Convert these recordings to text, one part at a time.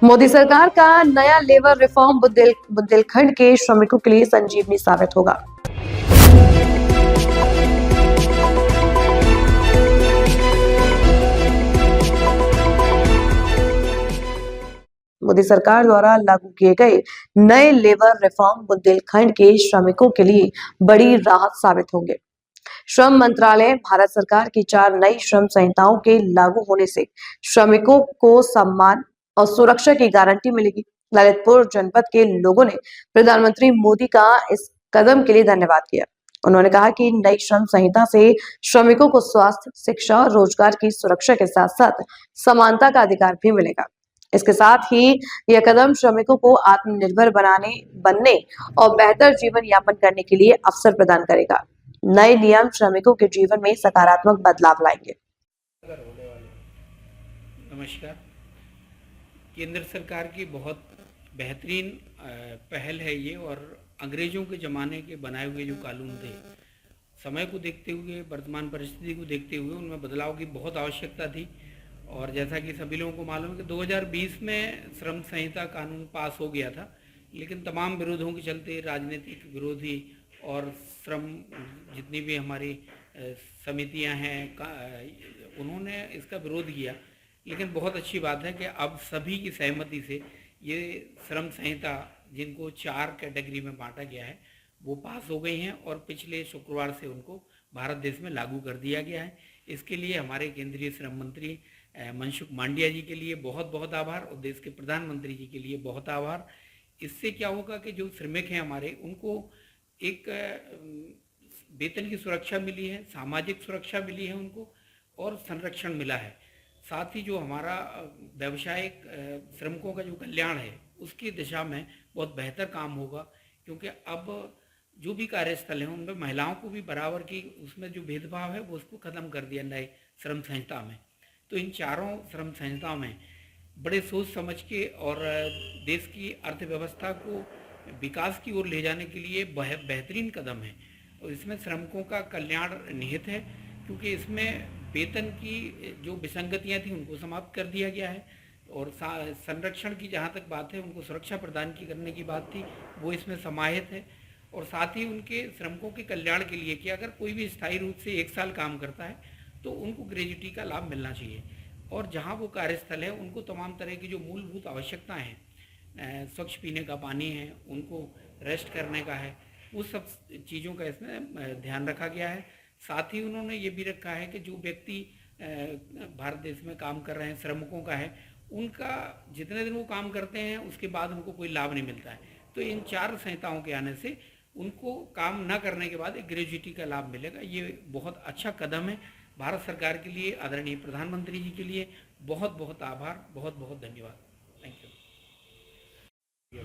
मोदी सरकार का नया लेबर रिफॉर्म बुंदेलखंड के श्रमिकों के लिए संजीवनी साबित होगा। मोदी सरकार द्वारा लागू किए गए नए लेबर रिफॉर्म बुंदेलखंड के श्रमिकों के लिए बड़ी राहत साबित होंगे। श्रम मंत्रालय भारत सरकार की 4 नई श्रम संहिताओं के लागू होने से श्रमिकों को सम्मान और सुरक्षा की गारंटी मिलेगी। ललितपुर जनपद के लोगों ने प्रधानमंत्री मोदी का इस कदम के लिए धन्यवाद किया। उन्होंने कहा कि नई श्रम संहिता से श्रमिकों को स्वास्थ्य, शिक्षा और रोजगार की सुरक्षा के साथ साथ समानता का अधिकार भी मिलेगा। इसके साथ ही यह कदम श्रमिकों को आत्मनिर्भर बनने और बेहतर जीवन यापन करने के लिए अवसर प्रदान करेगा। नए नियम श्रमिकों के जीवन में सकारात्मक बदलाव लाएंगे। नमस्कार। केंद्र सरकार की बहुत बेहतरीन पहल है ये, और अंग्रेजों के ज़माने के बनाए हुए जो कानून थे, समय को देखते हुए, वर्तमान परिस्थिति को देखते हुए उनमें बदलाव की बहुत आवश्यकता थी। और जैसा कि सभी लोगों को मालूम है कि 2020 में श्रम संहिता कानून पास हो गया था, लेकिन तमाम विरोधों के चलते, राजनीतिक विरोधी और श्रम जितनी भी हमारी समितियां हैं, उन्होंने इसका विरोध किया। लेकिन बहुत अच्छी बात है कि अब सभी की सहमति से ये श्रम संहिता, जिनको 4 कैटेगरी में बांटा गया है, वो पास हो गई हैं और पिछले शुक्रवार से उनको भारत देश में लागू कर दिया गया है। इसके लिए हमारे केंद्रीय श्रम मंत्री मनसुख मांडविया जी के लिए बहुत बहुत आभार, और देश के प्रधानमंत्री जी के लिए बहुत आभार। इससे क्या होगा कि जो श्रमिक हैं हमारे, उनको एक वेतन की सुरक्षा मिली है, सामाजिक सुरक्षा मिली है उनको, और संरक्षण मिला है। साथ ही जो हमारा व्यावसायिक श्रमिकों का जो कल्याण है, उसकी दिशा में बहुत बेहतर काम होगा, क्योंकि अब जो भी कार्यस्थल हैं उनमें महिलाओं को भी बराबर की, उसमें जो भेदभाव है वो उसको ख़त्म कर दिया नए श्रम संहिता में। तो इन चारों श्रम संहिताओं में बड़े सोच समझ के और देश की अर्थव्यवस्था को विकास की ओर ले जाने के लिए बेहतरीन कदम है। और इसमें श्रमिकों का कल्याण निहित है, क्योंकि इसमें वेतन की जो विसंगतियां थी उनको समाप्त कर दिया गया है, और संरक्षण की जहां तक बात है, उनको सुरक्षा प्रदान करने की बात थी, वो इसमें समाहित है। और साथ ही उनके श्रमिकों के कल्याण के लिए कि अगर कोई भी स्थायी रूप से 1 साल काम करता है तो उनको ग्रेजुटी का लाभ मिलना चाहिए, और जहाँ वो कार्यस्थल है उनको तमाम तरह की जो मूलभूत आवश्यकताएं हैं, स्वच्छ पीने का पानी है, उनको रेस्ट करने का है, वो सब चीज़ों का इसमें ध्यान रखा गया है। साथ ही उन्होंने ये भी रखा है कि जो व्यक्ति भारत देश में काम कर रहे हैं, श्रमिकों का है, उनका जितने दिन वो काम करते हैं उसके बाद उनको कोई लाभ नहीं मिलता है। तो इन 4 संहिताओं के आने से उनको काम न करने के बाद एक ग्रेजुटी का लाभ मिलेगा। ये बहुत अच्छा कदम है। भारत सरकार के लिए, आदरणीय प्रधानमंत्री जी के लिए बहुत बहुत आभार, बहुत बहुत धन्यवाद। Thank you.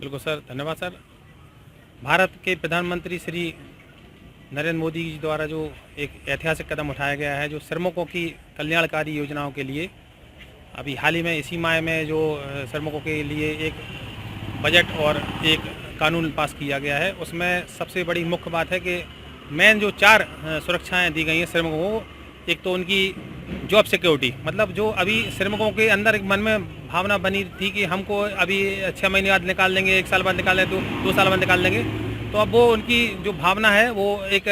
बिल्कुल सर, धन्यवाद सर। भारत के प्रधानमंत्री श्री नरेंद्र मोदी जी द्वारा जो एक ऐतिहासिक कदम उठाया गया है, जो श्रमिकों की कल्याणकारी योजनाओं के लिए, अभी हाल ही में इसी माह में जो श्रमिकों के लिए एक बजट और एक कानून पास किया गया है, उसमें सबसे बड़ी मुख्य बात है कि मेन जो 4 सुरक्षाएं दी गई हैं श्रमिकों को। एक तो उनकी जॉब सिक्योरिटी, मतलब जो अभी श्रमिकों के अंदर एक मन में भावना बनी थी कि हमको अभी 6 महीने बाद निकाल देंगे, 1 साल बाद निकाल देंगे, 2 साल बाद निकाल देंगे, तो अब वो उनकी जो भावना है वो एक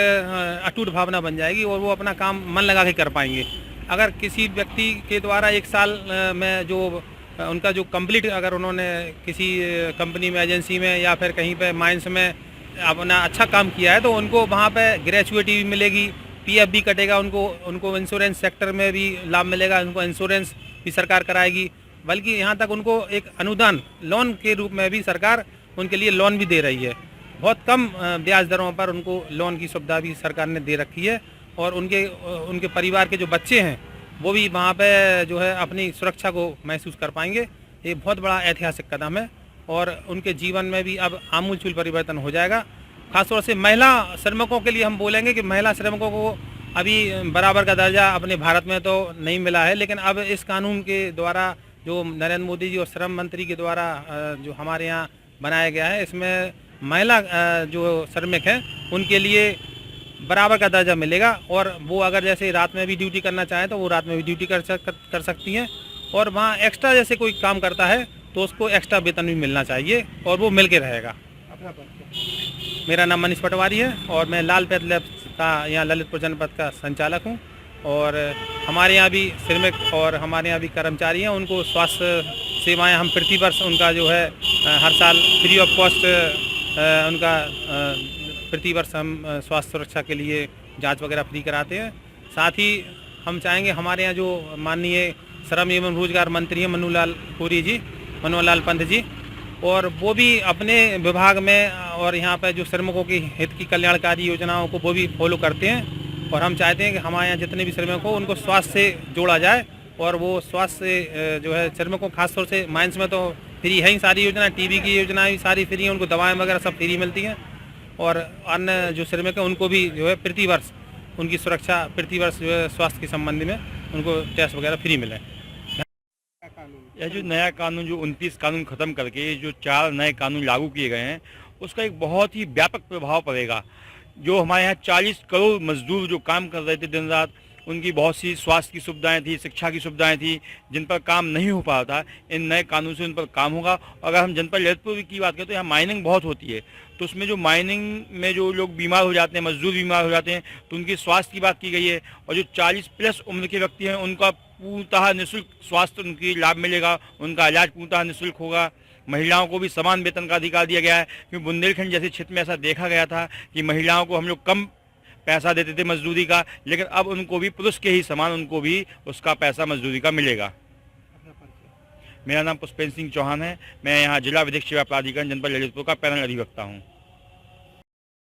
अटूट भावना बन जाएगी, और वो अपना काम मन लगा के कर पाएंगे। अगर किसी व्यक्ति के द्वारा 1 साल में जो उनका जो कंप्लीट, अगर उन्होंने किसी कंपनी में, एजेंसी में या फिर कहीं पे माइंस में अपना अच्छा काम किया है, तो उनको वहाँ पे ग्रेचुइटी भी मिलेगी, पीएफ भी कटेगा, उनको इंश्योरेंस सेक्टर में भी लाभ मिलेगा, उनको इंश्योरेंस भी सरकार कराएगी, बल्कि यहाँ तक उनको एक अनुदान लोन के रूप में भी सरकार उनके लिए लोन भी दे रही है। बहुत कम ब्याज दरों पर उनको लोन की सुविधा भी सरकार ने दे रखी है, और उनके परिवार के जो बच्चे हैं वो भी वहाँ पे जो है अपनी सुरक्षा को महसूस कर पाएंगे। ये बहुत बड़ा ऐतिहासिक कदम है, और उनके जीवन में भी अब आमूलचूल परिवर्तन हो जाएगा। खासतौर से महिला श्रमिकों के लिए हम बोलेंगे कि महिला श्रमिकों को अभी बराबर का दर्जा अपने भारत में तो नहीं मिला है, लेकिन अब इस कानून के द्वारा जो नरेंद्र मोदी जी और श्रम मंत्री के द्वारा जो हमारे यहाँ बनाया गया है, इसमें महिला जो श्रमिक हैं उनके लिए बराबर का दर्जा मिलेगा, और वो अगर जैसे रात में भी ड्यूटी करना चाहें तो वो रात में भी ड्यूटी कर सकती हैं, और वहाँ एक्स्ट्रा जैसे कोई काम करता है तो उसको एक्स्ट्रा वेतन भी मिलना चाहिए और वो मिल के रहेगा। अपना परिचय। मेरा नाम मनीष पटवारी है और मैं लाल पैथ लैब्स का यहाँ ललितपुर जनपद का संचालक हूँ। और हमारे यहाँ भी श्रमिक और हमारे यहाँ भी कर्मचारी हैं, उनको स्वास्थ्य सेवाएं हम प्रति वर्ष उनका जो है हर साल फ्री ऑफ कॉस्ट उनका प्रति वर्ष हम स्वास्थ्य सुरक्षा के लिए जांच वगैरह फ्री कराते हैं। साथ ही हम चाहेंगे हमारे यहाँ जो माननीय श्रम एवं रोजगार मंत्री हैं मनोहर लाल पंत जी, और वो भी अपने विभाग में और यहाँ पर जो श्रमिकों की हित की कल्याणकारी योजनाओं को वो भी फॉलो करते हैं। और हम चाहते हैं कि हमारे यहाँ जितने भी श्रमिक हो उनको स्वास्थ्य से जोड़ा जाए, और वो स्वास्थ्य से जो है श्रमिकों खासतौर से माइंस में तो फ्री है ही सारी योजना, टीबी की योजना भी सारी फ्री है, उनको दवाएं वगैरह सब फ्री मिलती हैं। और अन्य जो श्रमिक हैं उनको भी जो है प्रति वर्ष उनकी सुरक्षा प्रति वर्ष जो है स्वास्थ्य के संबंध में उनको टेस्ट वगैरह फ्री मिले। यह जो नया कानून जो 29 कानून ख़त्म करके जो 4 नए कानून लागू किए गए हैं उसका एक बहुत ही व्यापक प्रभाव पड़ेगा। जो हमारे यहाँ 40 करोड़ मजदूर जो काम कर रहे थे दिन रात, उनकी बहुत सी स्वास्थ्य की सुविधाएं थी, शिक्षा की सुविधाएं थी, जिन पर काम नहीं हो पा रहा था, इन नए कानून से उन पर काम होगा। अगर हम जनपद ललितपुर की बात करें तो यहाँ माइनिंग बहुत होती है, तो उसमें जो माइनिंग में जो लोग बीमार हो जाते हैं, मजदूर बीमार हो जाते हैं, तो उनकी स्वास्थ्य की बात की गई है। और जो 40 प्लस उम्र के व्यक्ति हैं उनका पूर्णतः निःशुल्क स्वास्थ्य उनकी लाभ मिलेगा, उनका इलाज पूर्णतः निःशुल्क होगा। महिलाओं को भी समान वेतन का अधिकार दिया गया है, क्योंकि बुंदेलखंड जैसे क्षेत्र में ऐसा देखा गया था कि महिलाओं को हम लोग कम पैसा देते थे मजदूरी का, लेकिन अब उनको भी पुरुष के ही समान उनको भी उसका पैसा मजदूरी का मिलेगा। मेरा नाम पुष्पेंद्र सिंह चौहान है, मैं यहाँ जिला विधिक सेवा प्राधिकरण जनपद ललितपुर का पैनल अधिवक्ता हूँ।